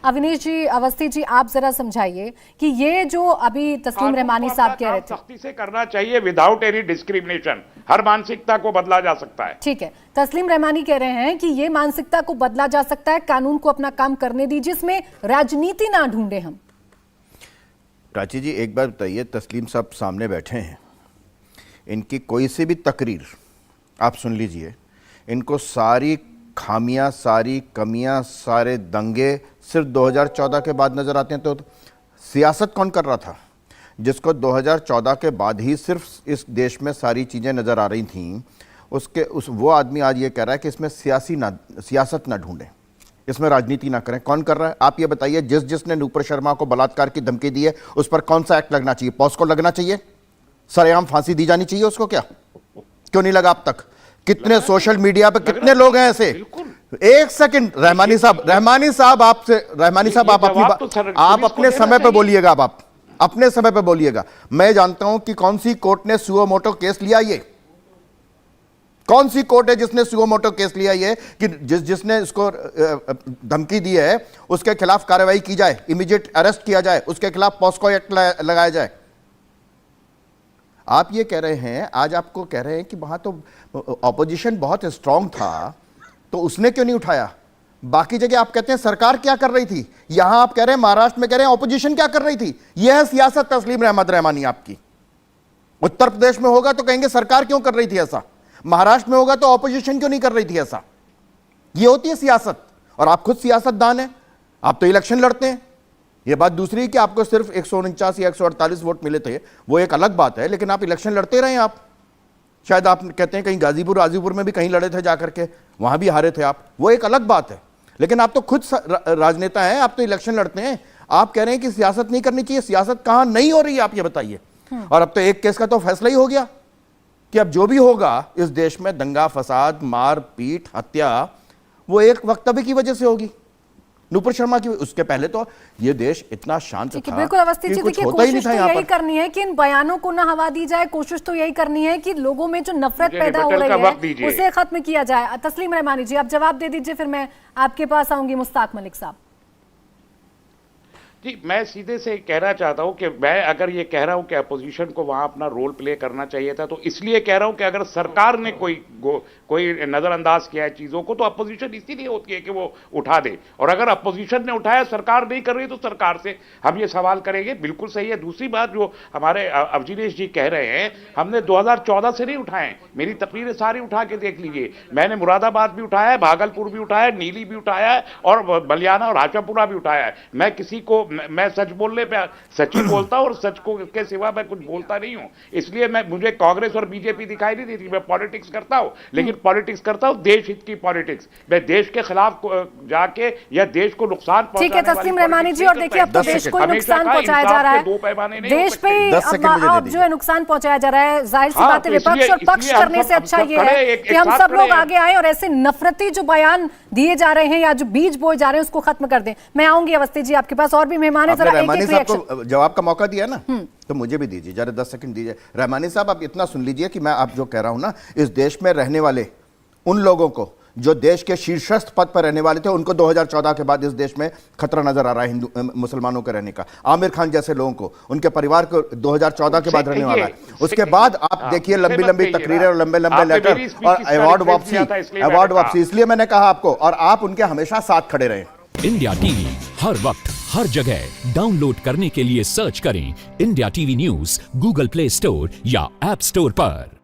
अविनेश जी, अवस्थी जी, आप जरा समझाइए कि ये जो अभी तस्लीम रहमानी साहब कह रहे थे, सख्ती से करना चाहिए विदाउट एनी डिस्क्रिमिनेशन। हर मानसिकता को बदला जा सकता है। ठीक है, तस्लीम रहमानी कह रहे हैं कि ये मानसिकता को बदला जा सकता है, कानून को अपना काम करने दीजिए, इसमें राजनीति ना ढूंढे हम। प्राची जी, एक बार बताइए, तस्लीम साहब सामने बैठे हैं, इनकी कोई सी भी तकरीर आप सुन लीजिए, इनको सारी खामियां, सारी कमियां, सारे दंगे सिर्फ 2014 के बाद नजर आते हैं। तो सियासत कौन कर रहा था जिसको 2014 के बाद ही सिर्फ इस देश में सारी चीज़ें नज़र आ रही थीं? वो आदमी आज ये कह रहा है कि इसमें सियासत ना ढूंढें, इसमें राजनीति ना करें। कौन कर रहा है आप ये बताइए? जिसने नूपुर शर्मा को बलात्कार की धमकी दी है उस पर कौन सा एक्ट लगना चाहिए? पॉस्को लगना चाहिए? सरेआम फांसी दी जानी चाहिए उसको? क्या क्यों नहीं लगा अब तक? कितने सोशल मीडिया पे कितने लोग हैं ऐसे? एक सेकंड, रहमानी साहब आप अपने समय पे बोलिएगा। आप अपने समय पे बोलिएगा। मैं जानता हूं कि कौन सी कोर्ट ने सुओ मोटो केस लिया। ये कौन सी कोर्ट है जिसने सुओ मोटो केस लिया ये कि जिसने इसको धमकी दी है उसके खिलाफ कार्रवाई की जाए, इमीडिएट अरेस्ट किया जाए, उसके खिलाफ पॉस्को एक्ट लगाया जाए। आप ये कह रहे हैं, आज आपको कह रहे हैं कि वहां तो ऑपोजिशन बहुत स्ट्रांग था तो उसने क्यों नहीं उठाया? बाकी जगह आप कहते हैं सरकार क्या कर रही थी, यहां आप कह रहे हैं, महाराष्ट्र में कह रहे हैं ऑपोजिशन क्या कर रही थी। यह है सियासत तस्लीम रहमानी आपकी। उत्तर प्रदेश में होगा तो कहेंगे सरकार क्यों कर रही थी ऐसा, महाराष्ट्र में होगा तो ऑपोजिशन क्यों नहीं कर रही थी ऐसा। यह होती है सियासत। और आप खुद सियासतदान हैं, आप तो इलेक्शन लड़ते हैं। यह बात दूसरी कि आपको सिर्फ 149 या 148 वोट मिले थे, वो एक अलग बात है, लेकिन आप इलेक्शन लड़ते रहे। आप शायद आप कहते हैं कहीं गाजीपुर में भी कहीं लड़े थे जाकर के, वहां भी हारे थे आप, वो एक अलग बात है। लेकिन आप तो खुद राजनेता हैं, आप तो इलेक्शन लड़ते हैं। आप कह रहे हैं कि सियासत नहीं करनी चाहिए। सियासत कहां नहीं हो रही है आप ये बताइए। और अब तो एक केस का तो फैसला ही हो गया कि अब जो भी होगा इस देश में, दंगा फसाद, मार पीट, हत्या, वो एक वक्तव्य की वजह से होगी, नूपुर शर्मा की। उसके पहले तो ये देश इतना शांत था। बिल्कुल अवस्थी जी, देखिए कोशिश तो यही करनी है कि इन बयानों को ना हवा दी जाए। कोशिश तो यही करनी है कि लोगों में जो नफरत पैदा हो रही है उसे खत्म किया जाए। तस्लीम रहमानी जी, आप जवाब दे दीजिए, फिर मैं आपके पास आऊंगी। मुश्ताक मलिक साहब जी, मैं सीधे से कहना चाहता हूं कि मैं अगर ये कह रहा हूं कि अपोजिशन को वहां अपना रोल प्ले करना चाहिए था, तो इसलिए कह रहा हूं कि अगर सरकार ने कोई नजरअंदाज किया है चीजों को, तो अपोजिशन इसीलिए होती है कि वो उठा दे। और अगर अपोजिशन ने उठाया, सरकार नहीं कर रही, तो सरकार से हम ये सवाल करेंगे। बिल्कुल सही है। दूसरी बात जो हमारे अवजिनेश जी कह रहे हैं, हमने 2014 से नहीं उठाए। मेरी तकरीरें सारी उठा के देख लीजिए। मैंने मुरादाबाद भी उठाया है, भागलपुर भी उठाया है, नीली भी उठाया है, और बलियाना और हाशापुरा भी उठाया है। मैं किसी को, मैं सच बोलने पे सच ही बोलता हूं, और सच को के सिवा मैं कुछ बोलता नहीं हूं। इसलिए मुझे कांग्रेस और बीजेपी दिखाई नहीं देती। मैं पॉलिटिक्स करता हूं, लेकिन पॉलिटिक्स करता हूं देश हित की पॉलिटिक्स। मैं देश के खिलाफ जाके या देश को नुकसान पहुंचाने ठीक है तस्लीम रहमानी जी, और देखिए अब तो देश को नुकसान पहुंचाया जा रहा है, देश पे अब जो है नुकसान पहुंचाया जा रहा है। जाहिर सी बात है, विपक्ष और पक्ष करने से अच्छा ये है कि हम सब लोग आगे आए और ऐसे नफरती जो बयान दिए जा रहे हैं या जो बीज बोए जा रहे हैं उसको खत्म कर दें। मैं आऊंगी अवस्थी जी आपके पास, और भी मेहमान है, जरा रहमानी साहब को जवाब का मौका दिया ना, तो मुझे भी दीजिए, जरा 10 सेकंड दीजिए। रहमानी साहब, आप इतना सुन लीजिए कि मैं आप जो कह रहा हूं ना, इस देश में रहने वाले उन लोगों को जो देश के शीर्षस्थ पद पर रहने वाले थे, उनको 2014 के बाद इस देश में खतरा नजर आ रहा है हिंदू मुसलमानों के रहने का। आमिर खान जैसे लोगों को, उनके परिवार को 2014 के बाद रहने वाला है। उसके बाद आप देखिए लंबी लंबी तकरीरें और लंबे लंबे लेटर और अवार्ड वापसी। इसलिए मैंने कहा आपको, और आप उनके हमेशा साथ खड़े रहे। इंडिया टीवी हर वक्त हर जगह डाउनलोड करने के लिए सर्च करें India TV news Google play store या ऐप स्टोर पर।